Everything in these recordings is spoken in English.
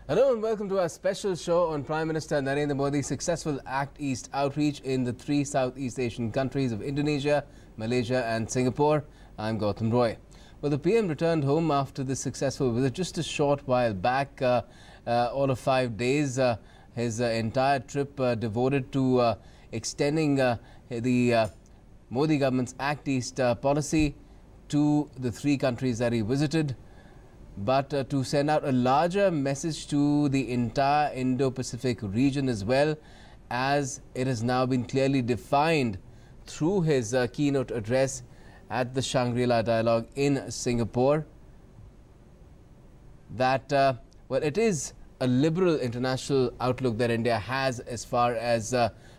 Hello and welcome to our special show on Prime Minister Narendra Modi's successful Act East outreach in the 3 Southeast Asian countries of Indonesia, Malaysia and Singapore. I'm Gautam Roy. Well, the PM returned home after this successful visit just a short while back, all of 5 days. His entire trip devoted to extending the Modi government's Act East policy to the 3 countries that he visited, but to send out a larger message to the entire Indo-Pacific region as well, as it has now been clearly defined through his keynote address at the Shangri-La Dialogue in Singapore that, well, it is a liberal international outlook that India has as far as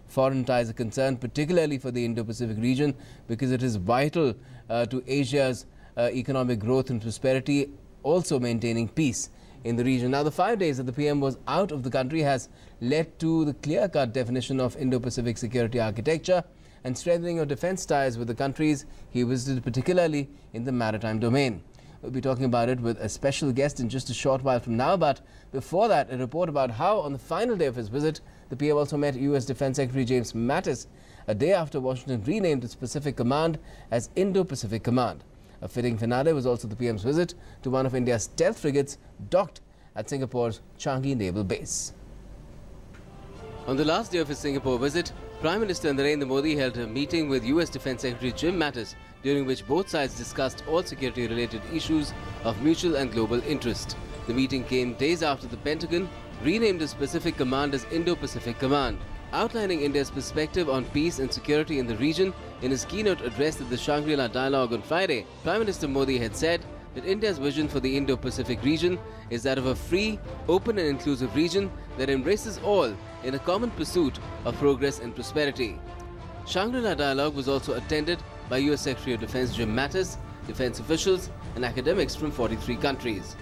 foreign ties are concerned, particularly for the Indo-Pacific region, because it is vital to Asia's economic growth and prosperity, also maintaining peace in the region. Now, the 5 days that the PM was out of the country has led to the clear-cut definition of Indo-Pacific security architecture and strengthening of defense ties with the countries he visited, particularly in the maritime domain. We'll be talking about it with a special guest in just a short while from now, but before that, a report about how on the final day of his visit, the PM also met U.S. Defense Secretary James Mattis, a day after Washington renamed its Pacific Command as Indo-Pacific Command. A fitting finale was also the PM's visit to one of India's stealth frigates docked at Singapore's Changi Naval Base. On the last day of his Singapore visit, Prime Minister Narendra Modi held a meeting with US Defense Secretary Jim Mattis, during which both sides discussed all security-related issues of mutual and global interest. The meeting came days after the Pentagon renamed its Pacific Command as Indo-Pacific Command. Outlining India's perspective on peace and security in the region in his keynote address at the Shangri-La Dialogue on Friday, Prime Minister Modi had said that India's vision for the Indo-Pacific region is that of a free, open and inclusive region that embraces all in a common pursuit of progress and prosperity. Shangri-La Dialogue was also attended by US Secretary of Defense Jim Mattis, defense officials and academics from 43 countries.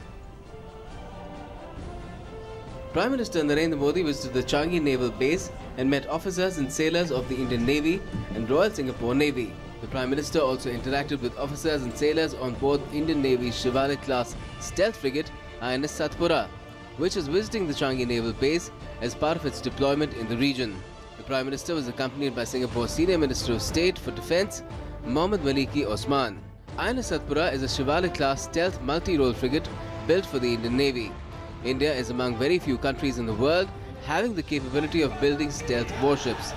Prime Minister Narendra Modi visited the Changi Naval Base and met officers and sailors of the Indian Navy and Royal Singapore Navy. The Prime Minister also interacted with officers and sailors on board Indian Navy's Shivalik-class stealth frigate INS Satpura, which is visiting the Changi Naval Base as part of its deployment in the region. The Prime Minister was accompanied by Singapore's Senior Minister of State for Defence, Mohammad Maliki Osman. INS Satpura is a Shivalik-class stealth multi-role frigate built for the Indian Navy. India is among very few countries in the world having the capability of building stealth warships.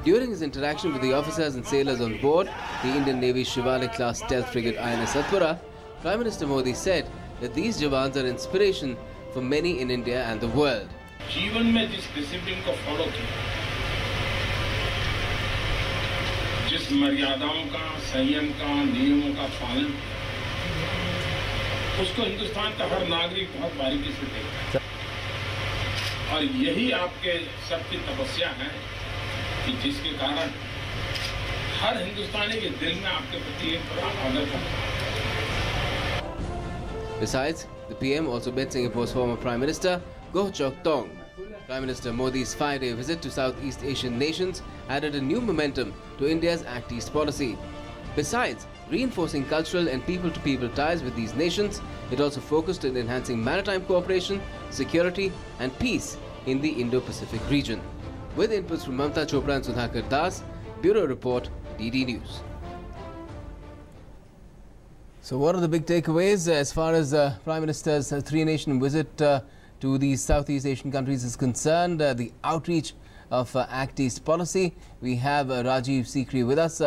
During his interaction with the officers and sailors on board the Indian Navy's Shivalik-class stealth frigate INS Satpura, Prime Minister Modi said that these Jawans are inspiration for many in India and the world. जीवन में जिस discipline को follow किया, जिस मर्यादाओं का, संयम का, नियमों का पालन, उसको हिंदुस्तान का हर नागरिक बहुत बारीकी से देखता है। और यही आपके सबकी तपस्या है कि जिसके कारण हर हिंदुस्तानी के दिल में आपके प्रति एक बड़ा आदर है। Besides, the PM also met Singapore's former Prime Minister Goh Chok Tong. Prime Minister Modi's 5-day visit to Southeast Asian nations added a new momentum to India's Act East policy. Besides reinforcing cultural and people-to-people ties with these nations, it also focused on enhancing maritime cooperation, security and peace in the Indo-Pacific region. With inputs from Mamta Chopra and Sudhakar Das, Bureau Report, DD News. So what are the big takeaways as far as Prime Minister's 3-nation visit to these Southeast Asian countries is concerned? The outreach of Act East policy. We have Rajiv Sikri with us,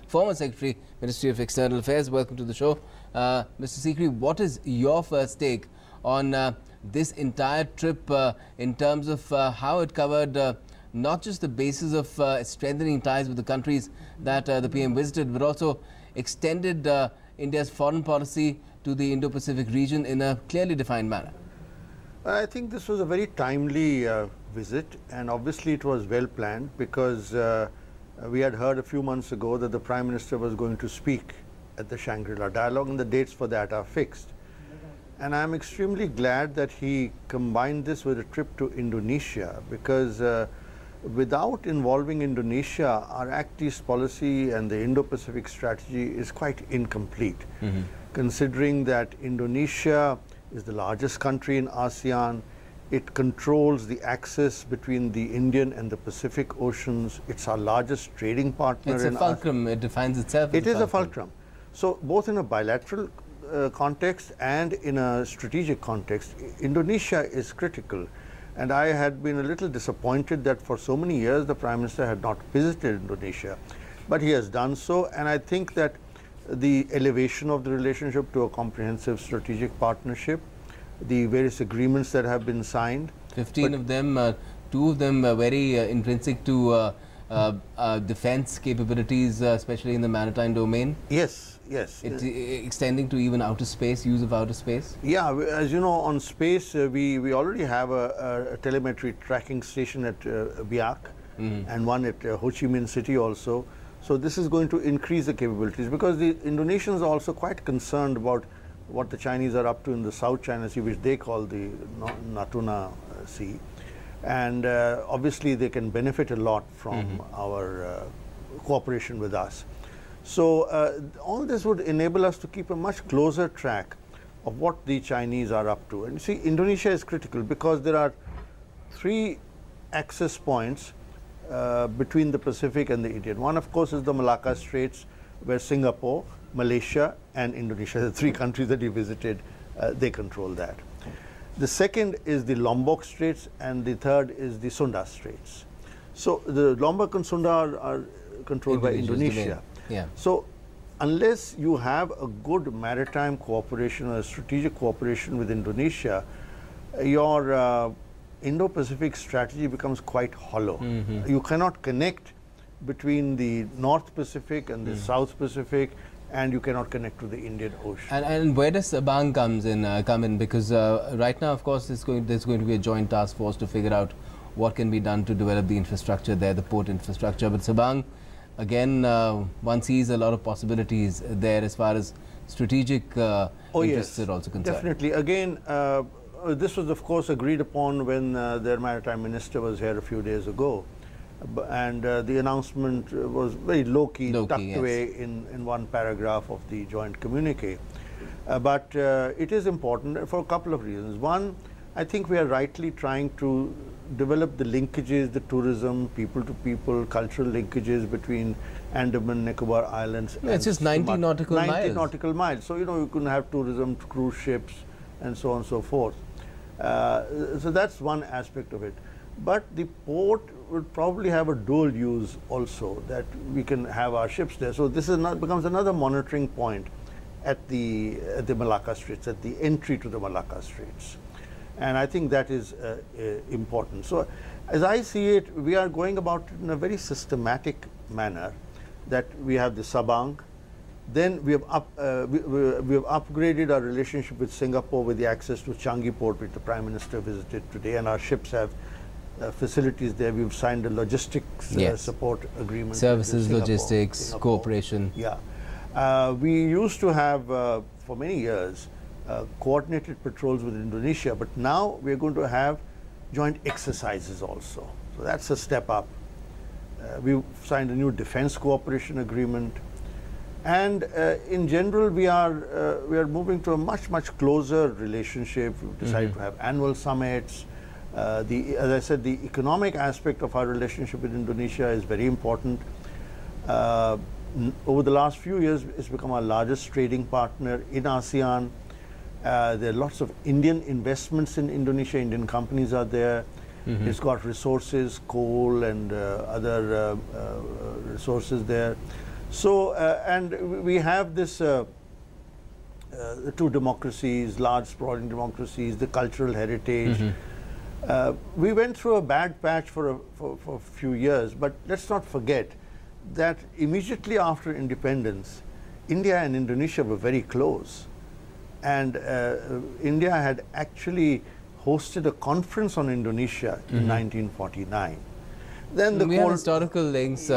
former Secretary, Ministry of External Affairs. Welcome to the show. Mr. Sikri, what is your first take on this entire trip in terms of how it covered not just the basis of strengthening ties with the countries that the PM visited, but also extended India's foreign policy to the Indo-Pacific region in a clearly defined manner? I think this was a very timely visit, and obviously it was well planned, because we had heard a few months ago that the Prime Minister was going to speak at the Shangri-La Dialogue, and the dates for that are fixed. And I'm extremely glad that he combined this with a trip to Indonesia, because without involving Indonesia, our Act East policy and the Indo-Pacific strategy is quite incomplete, considering that Indonesia is the largest country in ASEAN. It controls the access between the Indian and the Pacific Oceans. It's our largest trading partner. It's a fulcrum. It defines itself as it is a fulcrum. So both in a bilateral context and in a strategic context, Indonesia is critical. And I had been a little disappointed that for so many years the Prime Minister had not visited Indonesia. But he has done so, and I think that the elevation of the relationship to a comprehensive strategic partnership, the various agreements that have been signed. 15 of them, 2 of them very intrinsic to defense capabilities, especially in the maritime domain. Yes, yes. Extending to even outer space, use of outer space. Yeah, as you know, on space, we already have a telemetry tracking station at Biak and one at Ho Chi Minh City also. So this is going to increase the capabilities, because the Indonesians are also quite concerned about what the Chinese are up to in the South China Sea, which they call the Natuna Sea. And obviously they can benefit a lot from our cooperation with us. So all this would enable us to keep a much closer track of what the Chinese are up to. And you see, Indonesia is critical because there are 3 access points between the Pacific and the Indian. One, of course, is the Malacca Straits, where Singapore, Malaysia and Indonesia, the 3 countries that you visited, they control that. The second is the Lombok Straits, and the third is the Sunda Straits. So the Lombok and Sunda are controlled by Indonesia. Yeah. So unless you have a good maritime cooperation or a strategic cooperation with Indonesia, your Indo-Pacific strategy becomes quite hollow. You cannot connect between the North Pacific and the South Pacific, and you cannot connect to the Indian Ocean. And where does Sabang come in? Because right now, of course, there's going to be a joint task force to figure out what can be done to develop the infrastructure there, the port infrastructure. But Sabang, again, one sees a lot of possibilities there as far as strategic interests are also concerned. Definitely. Again, this was, of course, agreed upon when their maritime minister was here a few days ago. And the announcement was very low-key, tucked away in one paragraph of the joint communique. But it is important for a couple of reasons. One, I think we are rightly trying to develop the linkages, the tourism, people-to-people, cultural linkages between Andaman, Nicobar Islands. Yeah, it's just 90 nautical miles. 90 nautical miles. So, you know, you can have tourism, cruise ships, and so on and so forth. So that's one aspect of it. But the port would probably have a dual use also, that we can have our ships there. So this is becomes another monitoring point at the Malacca Straits, at the entry to the Malacca Straits. And I think that is important. So as I see it, we are going about it in a very systematic manner, that we have the Sabang. Then we have upgraded our relationship with Singapore with the access to Changi Port, which the Prime Minister visited today, and our ships have facilities there. We've signed a logistics support agreement. Services, logistics, cooperation. Yeah. We used to have, for many years, coordinated patrols with Indonesia, but now we're going to have joint exercises also. So that's a step up. We've signed a new defense cooperation agreement. And in general, we are moving to a much closer relationship. We've decided to have annual summits. As I said, the economic aspect of our relationship with Indonesia is very important. Over the last few years, it's become our largest trading partner in ASEAN. There are lots of Indian investments in Indonesia. Indian companies are there. It's got resources, coal and other resources there. So, and we have this the 2 democracies, large sprawling democracies, the cultural heritage. We went through a bad patch for a few years, but let's not forget that immediately after independence, India and Indonesia were very close. And India had actually hosted a conference on Indonesia in 1949. Then we have historical links.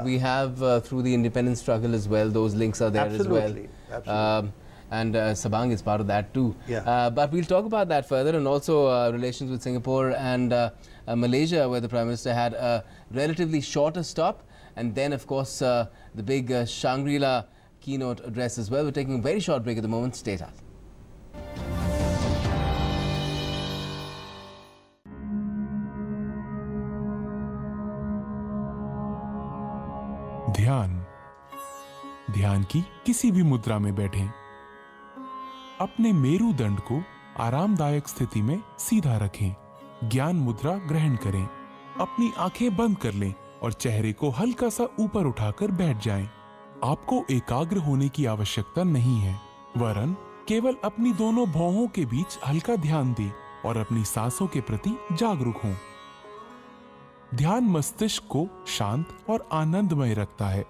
We have through the independence struggle as well. Those links are there as well. Absolutely. And Sabang is part of that too. Yeah. But we'll talk about that further, and also relations with Singapore and Malaysia, where the Prime Minister had a relatively shorter stop, and then of course the big Shangri-La keynote address as well. We're taking a very short break at the moment. Stay tuned. ध्यान। ध्यान की किसी भी मुद्रा में बैठें। अपने मेरुदंड को आरामदायक स्थिति में सीधा रखें। ज्ञान मुद्रा ग्रहण करें। अपनी आंखें बंद कर लें और चेहरे को हल्का सा ऊपर उठाकर बैठ जाएं। आपको एकाग्र होने की आवश्यकता नहीं है, वरन केवल अपनी दोनों भौहों के बीच हल्का ध्यान दें और अपनी सांसों के प्रति जागरूक हों। ध्यान मस्तिष्क को शांत और आनंदमय रखता है।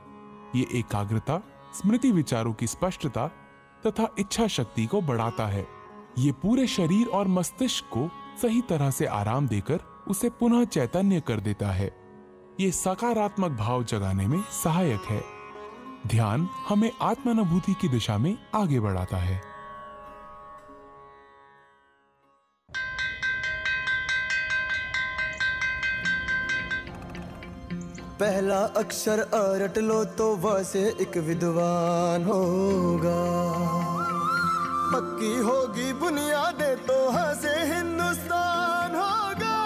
ये एकाग्रता, स्मृति, विचारों की स्पष्टता तथा इच्छा शक्ति को बढ़ाता है। ये पूरे शरीर और मस्तिष्क को सही तरह से आराम देकर उसे पुनः चैतन्य कर देता है। ये सकारात्मक भाव जगाने में सहायक है। ध्यान हमें आत्मानुभूति की दिशा में आगे बढ़ाता है। पहला अक्षर रट लो तो वह से एक विद्वान होगा। पक्की होगी बुनियादें तो हाँ से हिंदुस्तान होगा।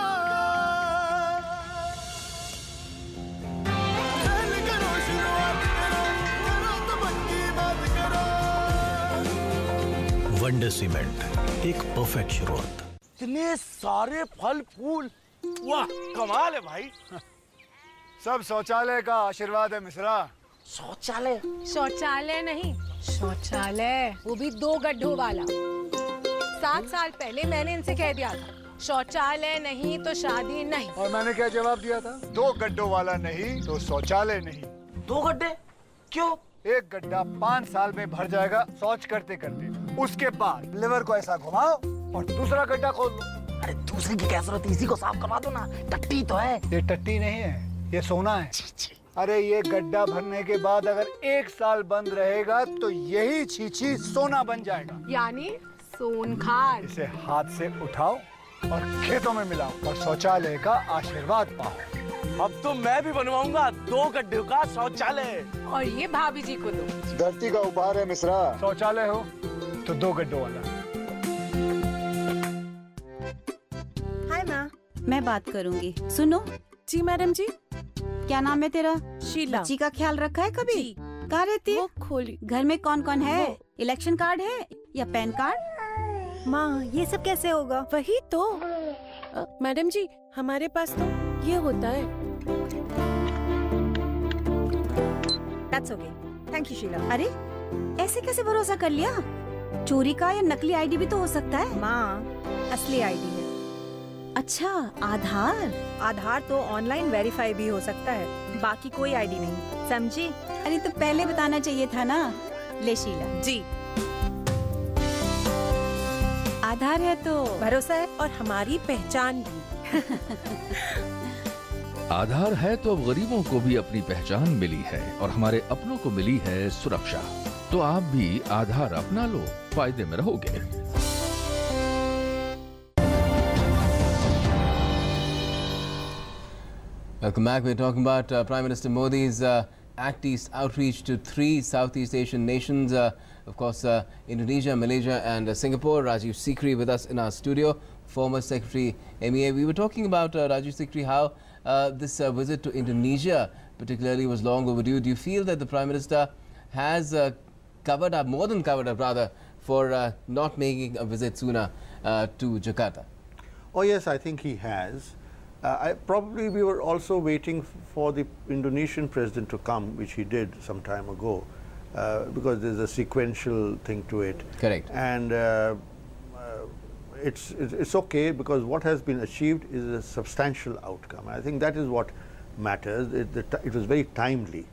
पहले करो शुरुआत करो तो पक्की बात करो। वंडर सीमेंट, एक परफेक्ट शुरुआत। इतने सारे फल फूल, वाह कमाल है भाई। सब शौचालय का आशीर्वाद है मिश्रा। शौचालय? शौचालय नहीं, शौचालय, वो भी 2 गड्ढों वाला। 7 साल पहले मैंने इनसे कह दिया था, शौचालय नहीं तो शादी नहीं। और मैंने क्या जवाब दिया था? 2 गड्ढों वाला नहीं तो शौचालय नहीं। 2 गड्ढे? क्यों? एक गड्ढा 5 साल में भर जाएगा शौच करते करते। उसके बाद लिवर को ऐसा घुमाओ और दूसरा गड्ढा खोल दो। अरे दूसरी की क्या जरूरत, इसी को साफ करवा दो ना। टट्टी तो है। ये टट्टी नहीं है, ये सोना है। अरे ये गड्ढा भरने के बाद अगर 1 साल बंद रहेगा तो यही छीछी सोना बन जाएगा। यानी सोनखार। इसे हाथ से उठाओ और खेतों में मिलाओ और शौचालय का आशीर्वाद पाओ। अब तो मैं भी बनवाऊंगा 2 गड्ढों का शौचालय। और ये भाभी जी को दो। धरती का उपहार है मिश्रा। शौचालय हो तो 2 गड्ढों वाला। हाय माँ, मैं बात करूंगी। सुनो। जी मैडम जी। क्या नाम है तेरा? शीला। बच्ची का ख्याल रखा है कभी? कहाँ रहती है? खोली। घर में कौन कौन है? इलेक्शन कार्ड है या पैन कार्ड? माँ ये सब कैसे होगा? वही तो मैडम जी, हमारे पास तो ये होता है। That's okay. Thank you, Sheila. अरे ऐसे कैसे भरोसा कर लिया? चोरी का या नकली आईडी भी तो हो सकता है। माँ असली आईडी है। अच्छा, आधार? आधार तो ऑनलाइन वेरीफाई भी हो सकता है, बाकी कोई आईडी नहीं, समझी? अरे तो पहले बताना चाहिए था ना। ले शीला जी। आधार है तो भरोसा है और हमारी पहचान भी। आधार है तो अब गरीबों को भी अपनी पहचान मिली है और हमारे अपनों को मिली है सुरक्षा। तो आप भी आधार अपना लो, फायदे में रहोगे। Welcome back. We're talking about Prime Minister Modi's Act East outreach to 3 Southeast Asian nations. Of course, Indonesia, Malaysia and Singapore. Rajiv Sikri with us in our studio, former Secretary MEA. We were talking about, Rajiv Sikri, how this visit to Indonesia particularly was long overdue. Do you feel that the Prime Minister has covered up, more than covered up rather, for not making a visit sooner to Jakarta? Oh yes, I think he has. Probably we were also waiting for the Indonesian president to come, which he did some time ago, because there's a sequential thing to it. Correct. And it's okay, because what has been achieved is a substantial outcome. I think that is what matters. It was very timely.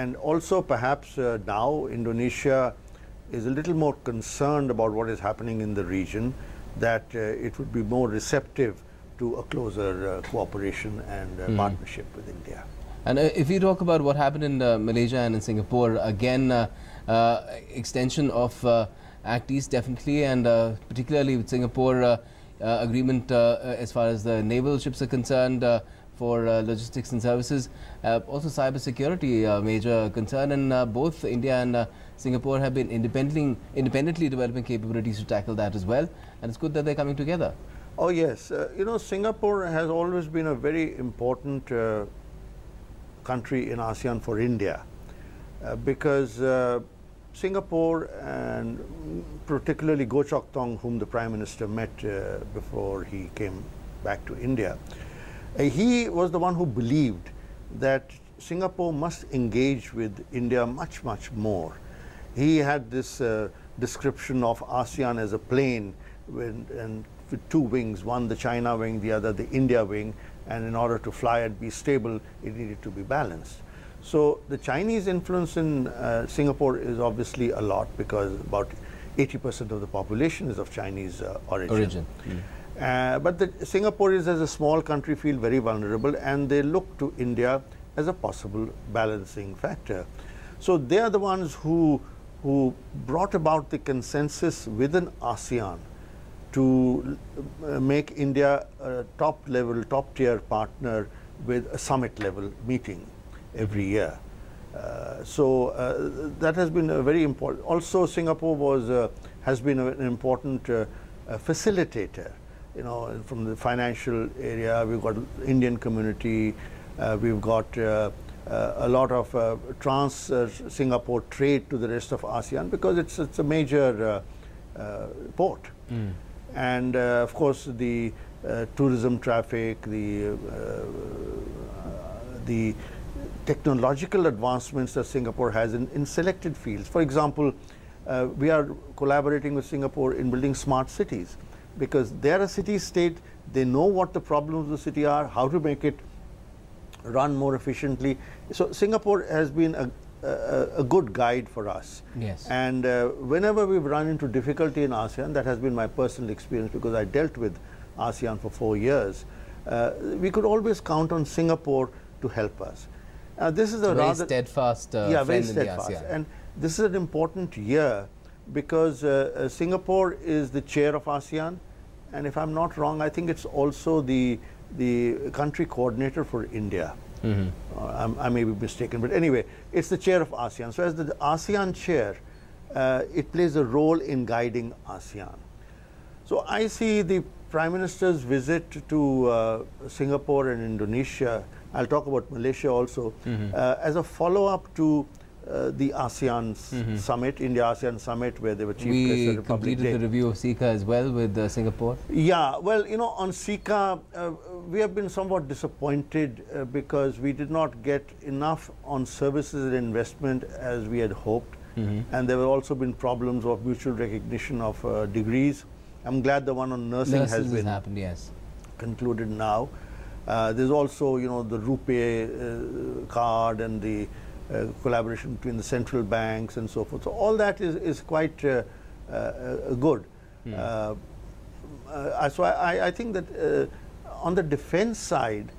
And also perhaps now Indonesia is a little more concerned about what is happening in the region, that it would be more receptive to a closer cooperation and partnership with India. And if you talk about what happened in Malaysia and in Singapore, again, extension of Act East definitely, and particularly with Singapore agreement as far as the naval ships are concerned, for logistics and services, also cyber security major concern, and both India and Singapore have been independently developing capabilities to tackle that as well, and it's good that they're coming together. Oh yes, you know, Singapore has always been a very important country in ASEAN for India, because Singapore, and particularly Goh Chok Tong, whom the Prime Minister met before he came back to India, he was the one who believed that Singapore must engage with India much, much more. He had this description of ASEAN as a plane with two wings, one the China wing, the other the India wing, and in order to fly and be stable, it needed to be balanced. So the Chinese influence in Singapore is obviously a lot, because about 80% of the population is of Chinese origin. But the Singaporeans, as a small country, feel very vulnerable, and they look to India as a possible balancing factor. So they are the ones who brought about the consensus within ASEAN to make India a top-level, top-tier partner with a summit-level meeting every year. That has been a very important. Also, Singapore has been an important facilitator. You know, from the financial area, we've got Indian community, we've got a lot of trans-Singapore trade to the rest of ASEAN, because it's a major port. And of course, the tourism traffic, the technological advancements that Singapore has in selected fields. For example, we are collaborating with Singapore in building smart cities, because they are a city-state. They know what the problems of the city are, how to make it run more efficiently. So Singapore has been a good guide for us. Yes. And whenever we've run into difficulty in ASEAN, that has been my personal experience, because I dealt with ASEAN for 4 years, we could always count on Singapore to help us. This is a very rather steadfast very friend steadfast. in the ASEAN. And this is an important year, because Singapore is the chair of ASEAN, and if I'm not wrong, I think it's also the country coordinator for India. I may be mistaken, but anyway, it's the chair of ASEAN. So as the ASEAN chair, it plays a role in guiding ASEAN. So I see the Prime Minister's visit to Singapore and Indonesia, I'll talk about Malaysia also, as a follow-up to the ASEAN summit, India-ASEAN summit, where they were Chief Guest Republic completed Day. the review of SICA as well with Singapore. Yeah, well, you know, on SICA, we have been somewhat disappointed because we did not get enough on services and investment as we had hoped. And there have also been problems of mutual recognition of degrees. I'm glad the one on nursing has been happened, yes, concluded now. There's also, you know, the RuPay card and the collaboration between the central banks and so forth. So all that is quite good. So I think that on the defense side,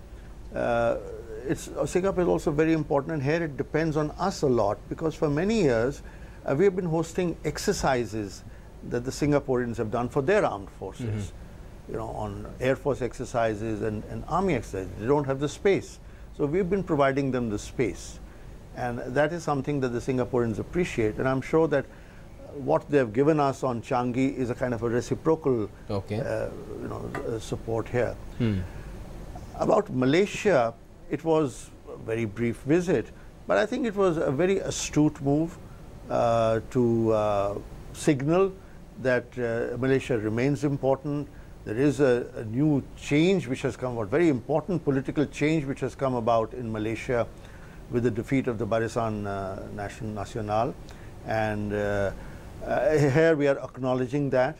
Singapore is also very important, and here it depends on us a lot, because for many years we have been hosting exercises that the Singaporeans have done for their armed forces, you know, on Air Force exercises and Army exercises. They don't have the space. So we've been providing them the space. And that is something that the Singaporeans appreciate. And I'm sure that what they've given us on Changi is a kind of a reciprocal support here. About Malaysia, it was a very brief visit, but I think it was a very astute move to signal that Malaysia remains important. There is a new change which has come about, very important political change which has come about in Malaysia with the defeat of the Barisan Nasional. And here we are acknowledging that.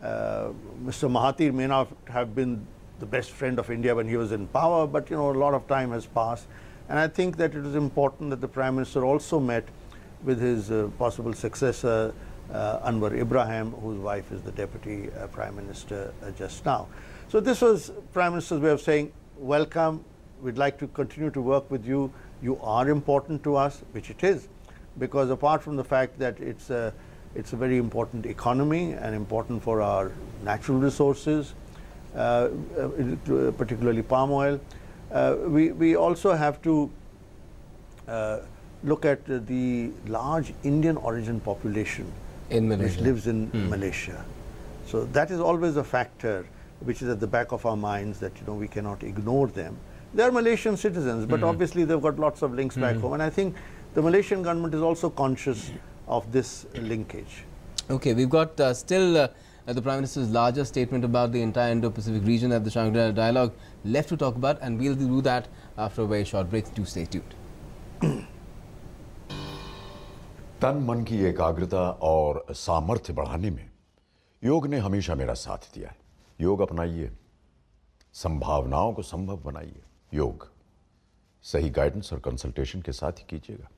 Mr. Mahathir may not have been the best friend of India when he was in power, but you know, a lot of time has passed. And I think that it is important that the Prime Minister also met with his possible successor, Anwar Ibrahim, whose wife is the Deputy Prime Minister just now. So this was Prime Minister's way of saying, welcome, we'd like to continue to work with you. You are important to us, which it is, because apart from the fact that it's a very important economy and important for our natural resources, particularly palm oil, we also have to look at the large Indian origin population in Malaysia, which lives in Malaysia. So that is always a factor which is at the back of our minds, that you know, we cannot ignore them. They are Malaysian citizens, but obviously they've got lots of links back home. And I think the Malaysian government is also conscious of this linkage. Okay, we've got still the Prime Minister's larger statement about the entire Indo-Pacific region at the Shangri-La Dialogue left to talk about, and we'll do that after a very short break. Do stay tuned. तन मन की एकाग्रता और सामर्थ्य बढ़ाने में योग ने हमेशा मेरा साथ दिया है। योग अपनाइए, संभावनाओं को संभव बनाइए। योग सही गाइडेंस और कंसल्टेशन के साथ ही कीजिएगा।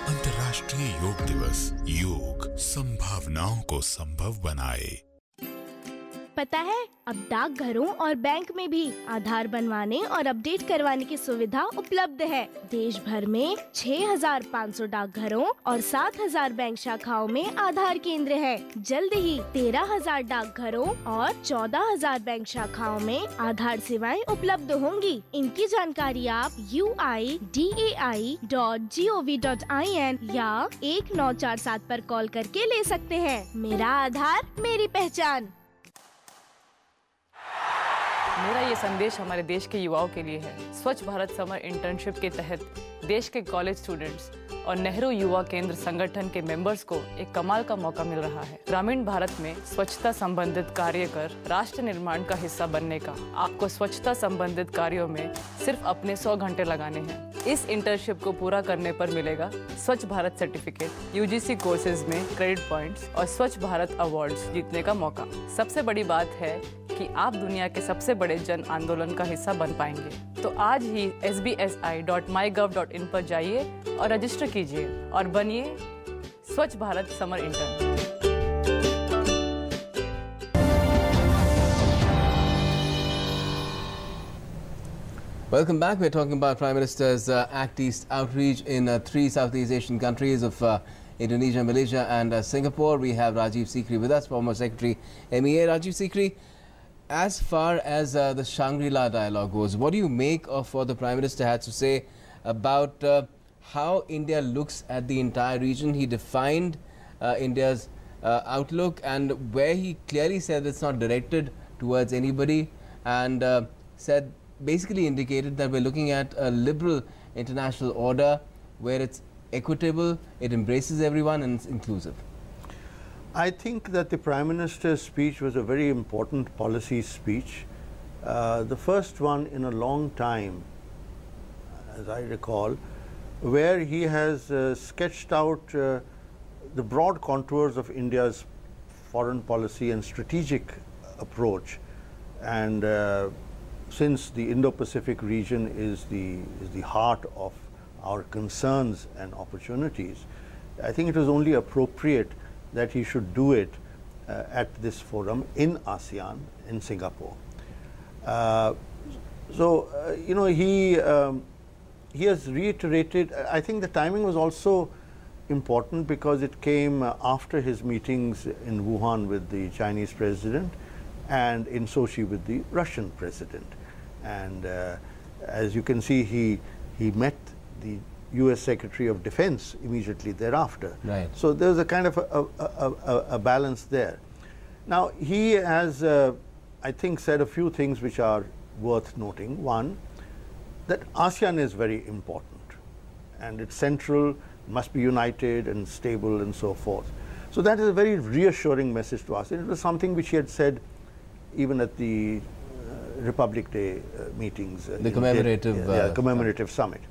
अंतर्राष्ट्रीय योग दिवस। योग संभावनाओं को संभव बनाए। पता है, अब डाकघरों और बैंक में भी आधार बनवाने और अपडेट करवाने की सुविधा उपलब्ध है। देश भर में 6,500 डाकघरों और 7,000 बैंक शाखाओं में आधार केंद्र है। जल्द ही 13,000 डाकघरों और 14,000 बैंक शाखाओं में आधार सेवाएं उपलब्ध होंगी। इनकी जानकारी आप uidai.gov.in या 1947 पर कॉल करके ले सकते हैं। मेरा आधार मेरी पहचान। मेरा ये संदेश हमारे देश के युवाओं के लिए है। स्वच्छ भारत समर इंटर्नशिप के तहत देश के कॉलेज स्टूडेंट्स और नेहरू युवा केंद्र संगठन के मेंबर्स को एक कमाल का मौका मिल रहा है। ग्रामीण भारत में स्वच्छता संबंधित कार्य कर राष्ट्र निर्माण का हिस्सा बनने का। आपको स्वच्छता संबंधित कार्यों में सिर्फ अपने 100 घंटे लगाने हैं। इस इंटर्नशिप को पूरा करने पर मिलेगा स्वच्छ भारत सर्टिफिकेट, यूजीसी कोर्सेज में क्रेडिट पॉइंट्स और स्वच्छ भारत अवार्ड्स जीतने का मौका। सबसे बड़ी बात है कि आप दुनिया के सबसे बड़े जन आंदोलन का हिस्सा बन पाएंगे। तो आज ही sbsi.mygov.in पर जाइए और रजिस्टर कीजिए और बनिए स्वच्छ Bharat summer intern. Welcome back. We're talking about Prime Minister's Act East outreach in 3 Southeast Asian countries of Indonesia, Malaysia and Singapore. We have Rajiv Sikri with us, former Secretary MEA. Rajiv Sikri, as far as the Shangri-La dialogue goes, what do you make of what the Prime Minister had to say about how India looks at the entire region? He defined India's outlook, and where he clearly said it's not directed towards anybody, and said, basically indicated that we're looking at a liberal international order where it's equitable, it embraces everyone and it's inclusive. I think that the Prime Minister's speech was a very important policy speech. The first one in a long time, as I recall, where he has sketched out the broad contours of India's foreign policy and strategic approach. And since the Indo-Pacific region is the heart of our concerns and opportunities, I think it was only appropriate that he should do it at this forum in ASEAN, in Singapore. You know, he has reiterated. I think the timing was also important because it came after his meetings in Wuhan with the Chinese president and in Sochi with the Russian president. And as you can see, he met the US Secretary of Defense immediately thereafter. Right. So there's a kind of a balance there. Now he has, I think, said a few things which are worth noting. One, that ASEAN is very important and it's central, must be united and stable and so forth. So that is a very reassuring message to us. It was something which he had said even at the Republic Day meetings. The commemorative commemorative summit.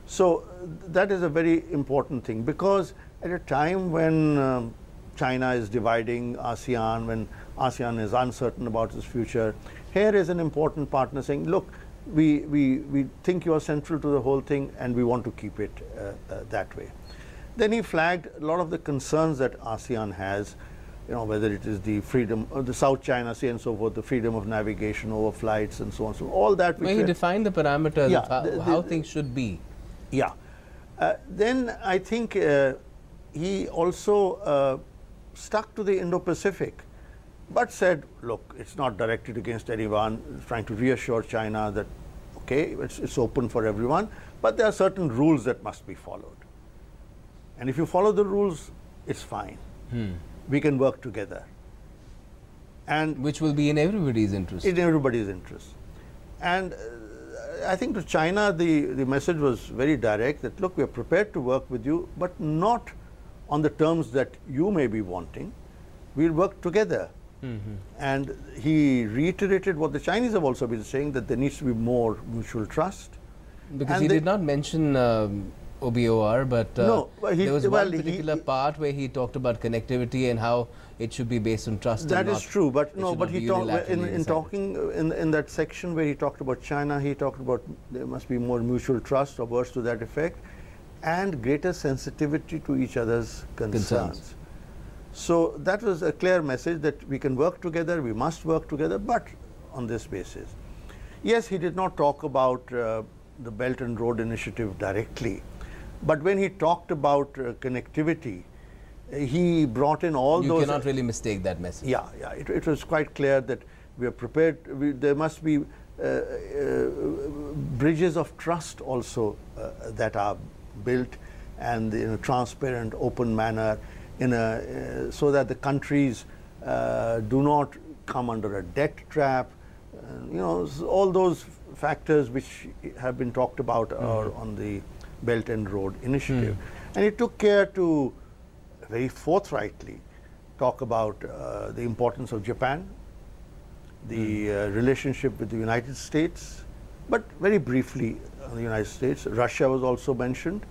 So that is a very important thing, because at a time when China is dividing ASEAN, when ASEAN is uncertain about its future, here is an important partner saying, look, we think you are central to the whole thing and we want to keep it that way. Then he flagged a lot of the concerns that ASEAN has, you know, whether it is the freedom of the South China Sea and so forth, the freedom of navigation over flights and so on. So all that. Well, he defined the parameters of how things should be. Yeah. Then I think he also stuck to the Indo-Pacific, but said, look, it's not directed against anyone, trying to reassure China that, okay, it's open for everyone, but there are certain rules that must be followed. And if you follow the rules, it's fine. We can work together. And which will be in everybody's interest. In everybody's interest. And I think to China, the message was very direct that, look, we are prepared to work with you, but not on the terms that you may be wanting. We'll work together. And he reiterated what the Chinese have also been saying, that there needs to be more mutual trust. Because he did not mention OBOR, but no, there was one particular part where he talked about connectivity and how it should be based on trust. That is true, but no, but he talked in that section where he talked about China, he talked about there must be more mutual trust or words to that effect, and greater sensitivity to each other's concerns. So that was a clear message that we can work together, we must work together, but on this basis. Yes, he did not talk about the Belt and Road Initiative directly, but when he talked about connectivity, he brought in all those. You cannot really mistake that message. Yeah, yeah. It was quite clear that we are prepared. There must be bridges of trust also that are built, and in a transparent, open manner, so that the countries do not come under a debt trap. You know, all those factors which have been talked about are on the Belt and Road Initiative. And he took care to very forthrightly talk about the importance of Japan, the relationship with the United States, but very briefly the United States. Russia was also mentioned.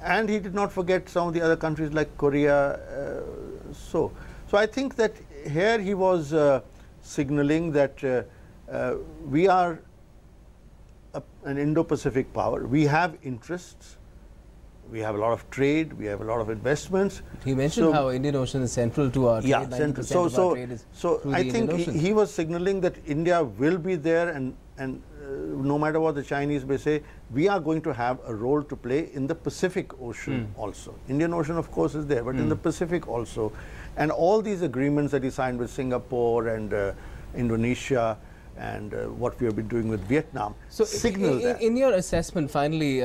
And he did not forget some of the other countries like Korea. So I think that here he was signaling that we are an Indo-Pacific power. We have interests. We have a lot of trade. We have a lot of investments. He mentioned how Indian Ocean is central to our trade. Yeah, central. So I think he was signaling that India will be there, and no matter what the Chinese may say, we are going to have a role to play in the Pacific Ocean also. Indian Ocean, of course, is there, but in the Pacific also. And all these agreements that he signed with Singapore and Indonesia, and what we have been doing with Vietnam, signal that. In your assessment, finally,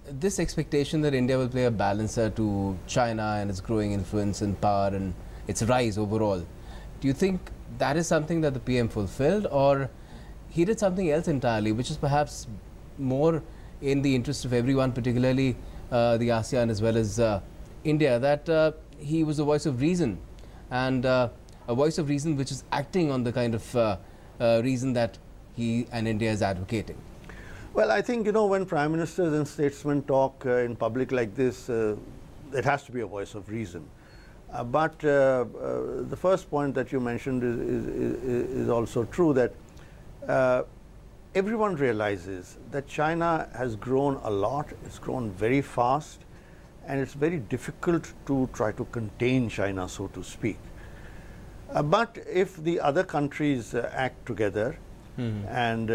this expectation that India will play a balancer to China and its growing influence and power and its rise overall, do you think that is something that the PM fulfilled, or he did something else entirely, which is perhaps more in the interest of everyone, particularly the ASEAN as well as India, that he was a voice of reason, and a voice of reason which is acting on the kind of reason that he and India is advocating? Well, I think, you know, when prime ministers and statesmen talk in public like this, it has to be a voice of reason. But the first point that you mentioned is also true, that everyone realizes that China has grown a lot, it's grown very fast, and it's very difficult to try to contain China, so to speak. But if the other countries act together, and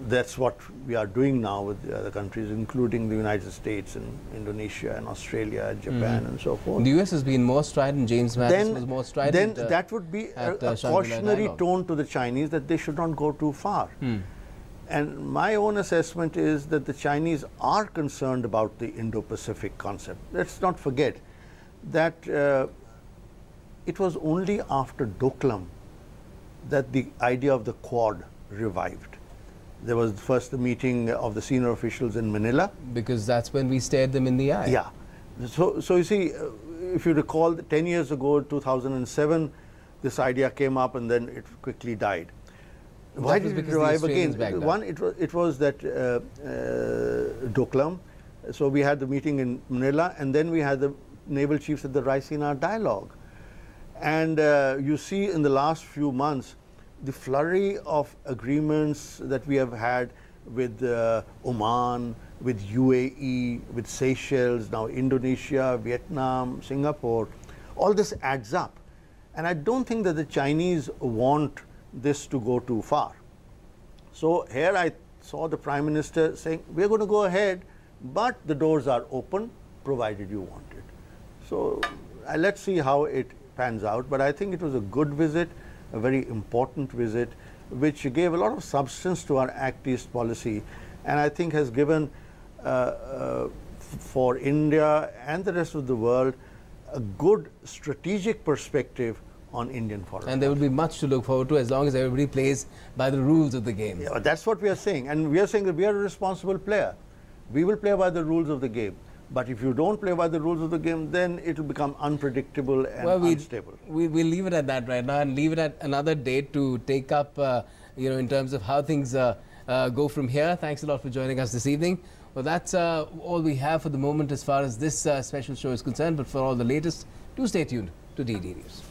that's what we are doing now with the other countries, including the United States and Indonesia and Australia and Japan and so forth. The US has been more strident. James Mattis was more strident. Then that would be a cautionary tone to the Chinese that they should not go too far. And my own assessment is that the Chinese are concerned about the Indo-Pacific concept. Let's not forget that it was only after Doklam that the idea of the Quad revived. There was first the meeting of the senior officials in Manila. Because that's when we stared them in the eye. Yeah. So you see, if you recall, 10 years ago, 2007, this idea came up and then it quickly died. Why did it revive again? One, it was that Doklam. So we had the meeting in Manila, and then we had the naval chiefs at the Raisina dialogue. And you see in the last few months, the flurry of agreements that we have had with Oman, with UAE, with Seychelles, now Indonesia, Vietnam, Singapore, all this adds up. And I don't think that the Chinese want this to go too far. So here I saw the Prime Minister saying, we're going to go ahead, but the doors are open, provided you want it. So let's see how it pans out, but I think it was a good visit, a very important visit, which gave a lot of substance to our Act East policy, and I think has given for India and the rest of the world a good strategic perspective on Indian foreign. And there will be much to look forward to as long as everybody plays by the rules of the game. Yeah, that's what we are saying, and we are saying that we are a responsible player. We will play by the rules of the game. But if you don't play by the rules of the game, then it will become unpredictable and unstable. We'll leave it at that right now and leave it at another date to take up, in terms of how things go from here. Thanks a lot for joining us this evening. Well, that's all we have for the moment as far as this special show is concerned. But for all the latest, do stay tuned to DD News.